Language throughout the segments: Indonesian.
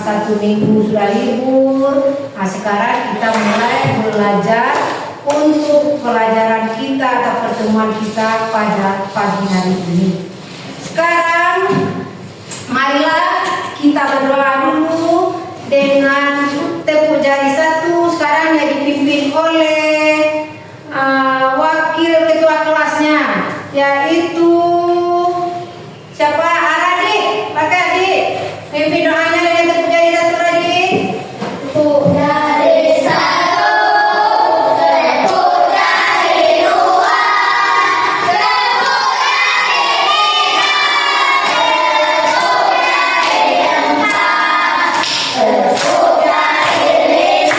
1 minggu sudah libur. Nah, sekarang kita mulai belajar untuk pelajaran kita atau pertemuan kita pada pagi hari ini. Sekarang marilah kita berdoa dulu dengan tepuk jari 1. Sekarang yang dipimpin oleh wakil ketua kelasnya, yaitu siapa? Aradik, pakai adik. Pimpin doanya dengan tepuk jari 1 lagi. Tepuk jari 1, tepuk jari 2, tepuk jari 3, tepuk jari 4, tepuk jari 5, tepuk jari 6,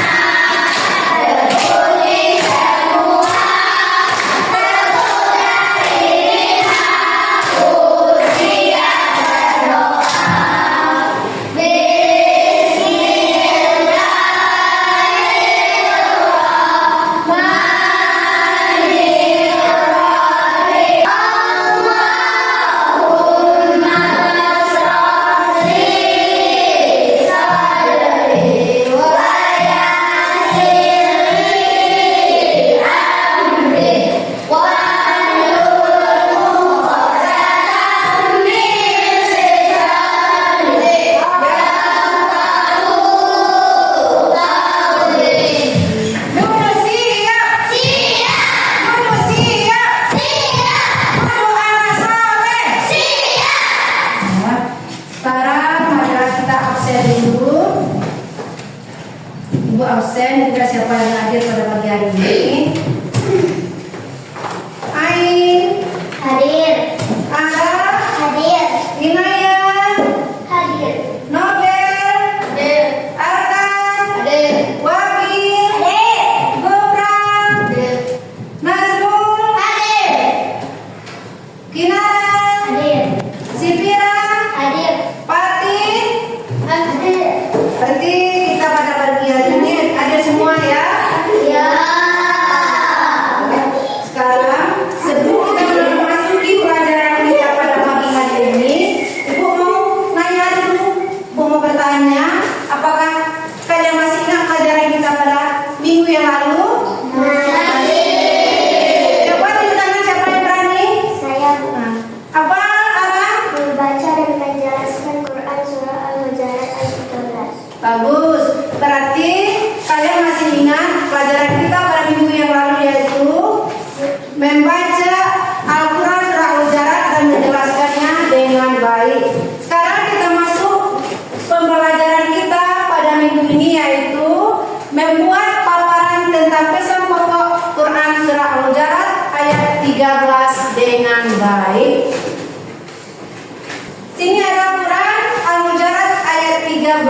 absen, juga siapa yang hadir pada pagi hari ini? Ain Hadir. Ara Hadir. Inaya Hadir. Nobel Hadir. Arkan Hadir. Wakil Hadir. Gopram Hadir. Nazrul Hadir. Kinara Hadir. Sipira Hadir. Pati. Hadir. Berarti kita pada pagi hari ini ada semua ya. Ya. Sekarang sebelum kita memasuki pelajaran kita pada pagi hari ini, Ibu mau nanya dulu, Ibu mau bertanya, apakah kalian masih ingat pelajaran kita pada minggu yang lalu? Coba tunjuk tangan siapa yang berani? Saya Apa Ara? membaca dan menjelaskan Quran surah Al-Hujurat ayat 13. Bagus. Berarti kalian masih ingat pelajaran kita pada minggu yang lalu, yaitu membaca Al-Quran surah Al-Hujurat dan menjelaskannya dengan baik. Sekarang kita masuk pembelajaran kita pada minggu ini, yaitu membuat paparan tentang pesan pokok Quran surah Al-Hujurat ayat 13 dengan baik. Sini ada Quran Al-Hujurat ayat 13.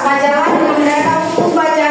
Bacalah dengan mereka untuk bacaan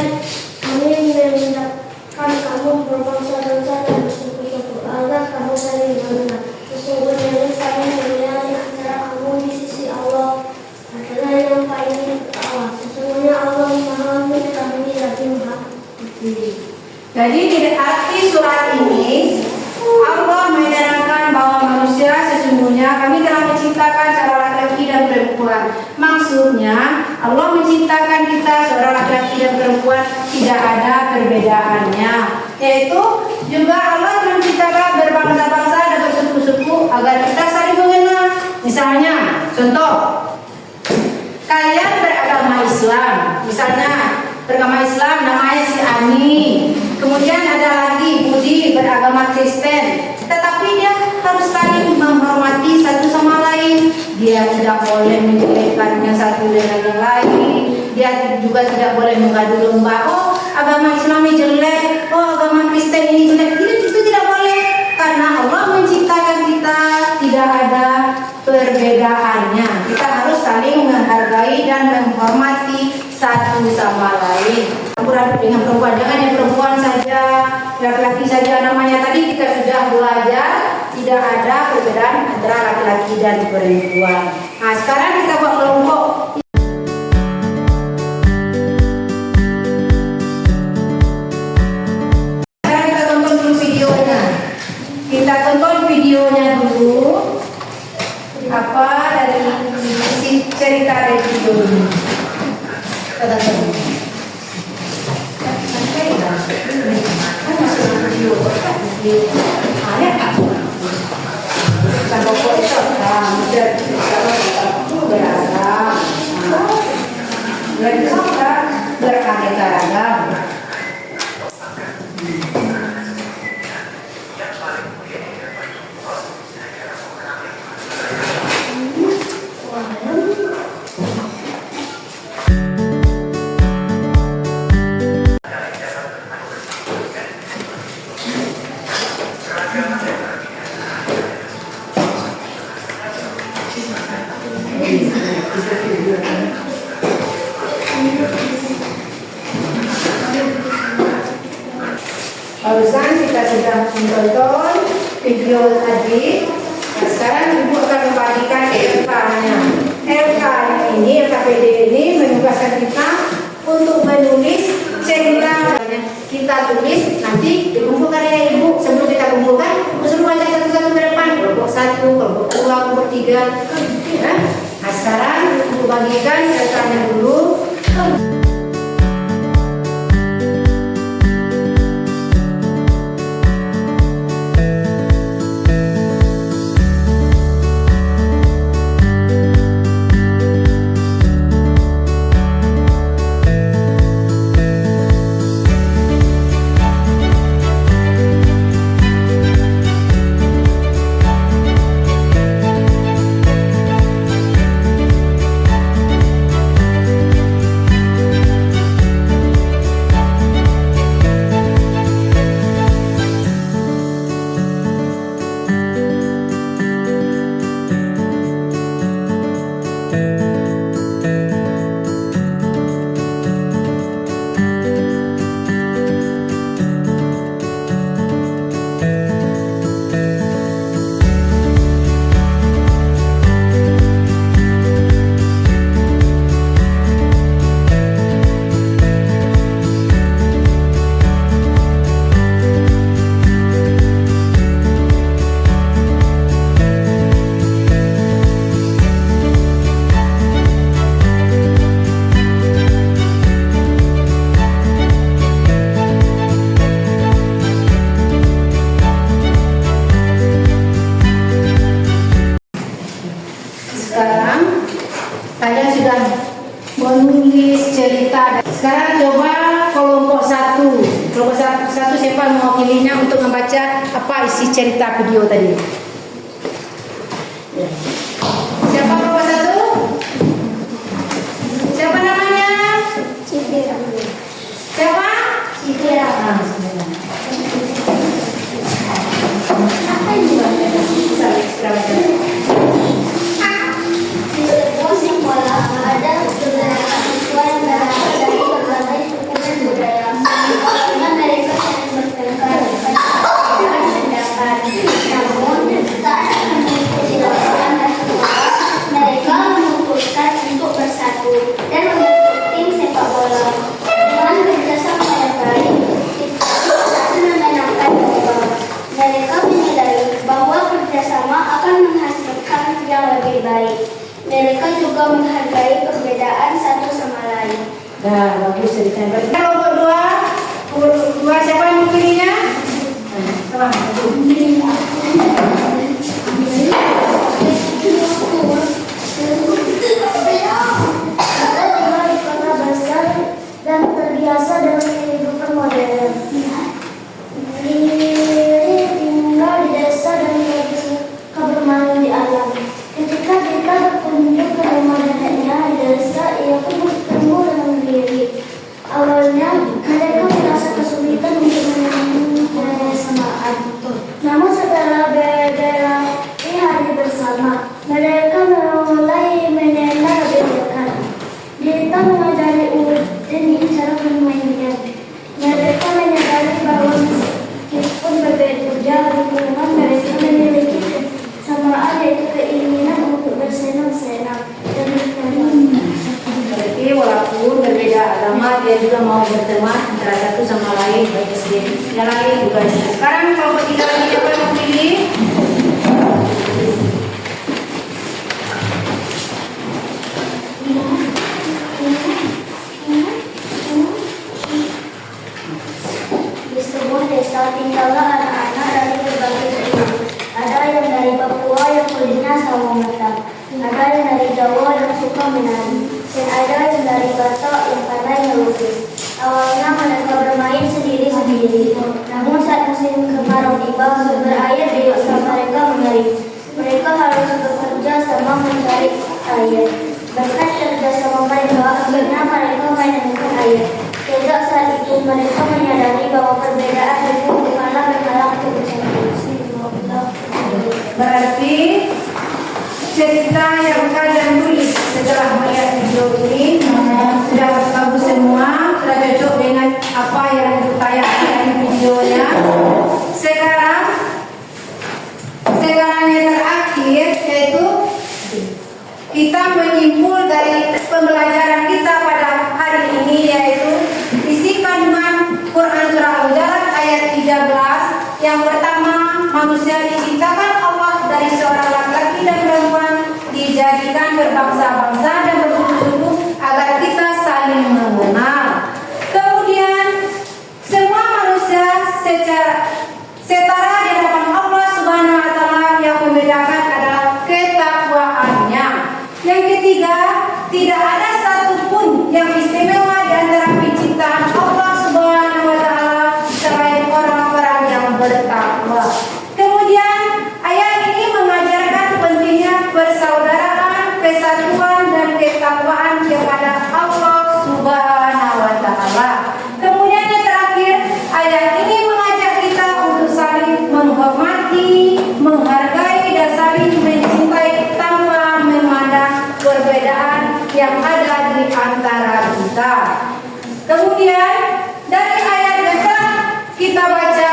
kami memerintahkan kamu berbangsa-bangsa dan bersuku-suku agar kamu saling mengenal. Sesungguhnya kami melihat antara kamu di sisi Allah adalah yang paling bertakwa. Sesungguhnya Allah Maha mengetahui lagi Maha Peduli. Jadi di arti surat ini Allah menerangkan bahwa manusia sesungguhnya kami telah menciptakan seorang laki-laki dan perempuan. Maksudnya Allah menciptakan kita seorang laki-laki dan perempuan tidak ada perbedaannya. Yaitu juga Allah menciptakan berbangsa-bangsa dan bersuku-suku agar kita saling mengenal. Misalnya, contoh, kalian beragama Islam, misalnya beragama Islam namanya si Ani. Kemudian ada lagi Budi beragama Kristen, tetapi dia harus saling menghormati satu sama lain. Dia tidak boleh menjelekkannya satu dengan yang lain. Dia juga tidak boleh mengadu domba. Oh, agama Islam ini jelek. Oh, agama Kristen ini jelek. Itu tidak boleh. Karena Allah menciptakan kita tidak ada perbedaannya. Kita harus saling menghargai dan menghormati satu sama lain. Campur aduk dengan perempuan, jangan yang perempuan saja, laki-laki saja namanya. Tadi kita sudah belajar tidak ada perbedaan antara laki-laki dan perempuan. Nah, sekarang kita buat kelompok. Sekarang kita tonton dulu videonya. Kita tonton videonya dulu. Apa dari isi cerita dari video ini? Kita tonton. Beraneka-ragam. Barusan kita sudah menonton video tadi. Nah, sekarang Ibu akan membagikan LK-nya. LK ini, LKPD ini menugaskan kita untuk menulis cerita. Kita tulis, nanti dikumpulkan ya Ibu. Sebelum kita kumpulkan, Ibu suruh baca satu-satu ke depan. Kelompok 1, kelompok 2, kelompok 3. Nah, sekarang Ibu bagikan LK-nya dulu. Kalian sudah menulis cerita. Sekarang coba kelompok 1. Kelompok 1 siapa mewakilinya untuk membaca apa isi cerita video tadi? Siapa kelompok 1? Siapa namanya? Citra. Siapa? Citra. Apa ini? Di sebuah sekolah ada beberapa siswa yang berasal dari berbagai suku dan budaya. Ya, bagus ceritanya. Kelompok dua siapa yang memilihnya? Dan terbiasa dengan kehidupan modern. Tinggal di desa dan suka bermain di alam. Ketika kita berkunjung ke rumah neneknya di desa, ia pun bertemu dengan diri. Awalnya mereka merasa kesulitan untuk menemukan kesamaan. Namun setelah beberapa hari bersama, mereka mulai mengenal lebih dekat. Dita mengajari Udin cara bermainnya. Mereka menyadari bahwa meskipun berbeda lingkungan, mereka memiliki kesamaan, yaitu keinginan untuk bersenang-senang dan berteman. Berarti walaupun berbeda agama, dia juga mau berteman antara satu sama lain, baik SD. Yang lain juga. Sekarang kelompok tiga lagi siapa yang memilih? Di sebuah desa tinggallah anak-anak dari berbagai suku. Ada yang dari Papua yang kulitnya sawo matang, ada yang dari Jawa yang suka menari, dan ada yang dari Batak yang pandai melukis. Awalnya mereka bermain sendiri-sendiri, namun saat musim kemarau tiba, sumber air di desa mereka mengering. Mereka harus bekerja sama mencari air. Berkat kerjasama mereka, akhirnya mereka menemukan air. Sejak saat itu mereka menyadari bahwa perbedaan itu bukanlah berhalang untuk bersama. Berarti cerita yang kalian tulis setelah melihat video ini sudah bagus semua, sudah cocok dengan apa yang ditayangkan di videonya. Sekarang yang terakhir yaitu kita menyimpul dari pembelajaran kita pada hari ini, yaitu isi kandungan Quran Surah Al-Hujurat ayat 13. Yang pertama, manusia diciptakan Allah dari seorang laki-laki dan perempuan, dijadikan berbangsa-bangsa dan bersuku-suku agar kita saling mengenal. Kemudian, semua manusia setara di hadapan Allah Subhanahu wa Ta'ala, yang membedakan adalah ketakwaannya. Yang ketiga, tidak ada satupun yang istimewa di antara penciptaan Allah Subhanahu wa Ta'ala selain orang-orang yang bertakwa. Kemudian, ayat ini mengajarkan pentingnya persaudaraan, kesatuan, dan ketakwaan kepada Allah Subhanahu wa Ta'ala. Kemudian yang terakhir, ayat ini mengajak kita untuk saling menghormati, menghargai, dan saling mencintai tanpa memandang perbedaan yang ada di antara kita. Kemudian dari ayat yang telah kita baca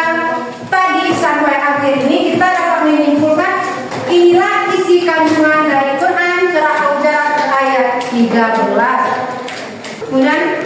tadi sampai akhir ini, kita dapat menyimpulkan inilah isi kandungan dari Quran Surah Al-Hujurat ayat 13. Kemudian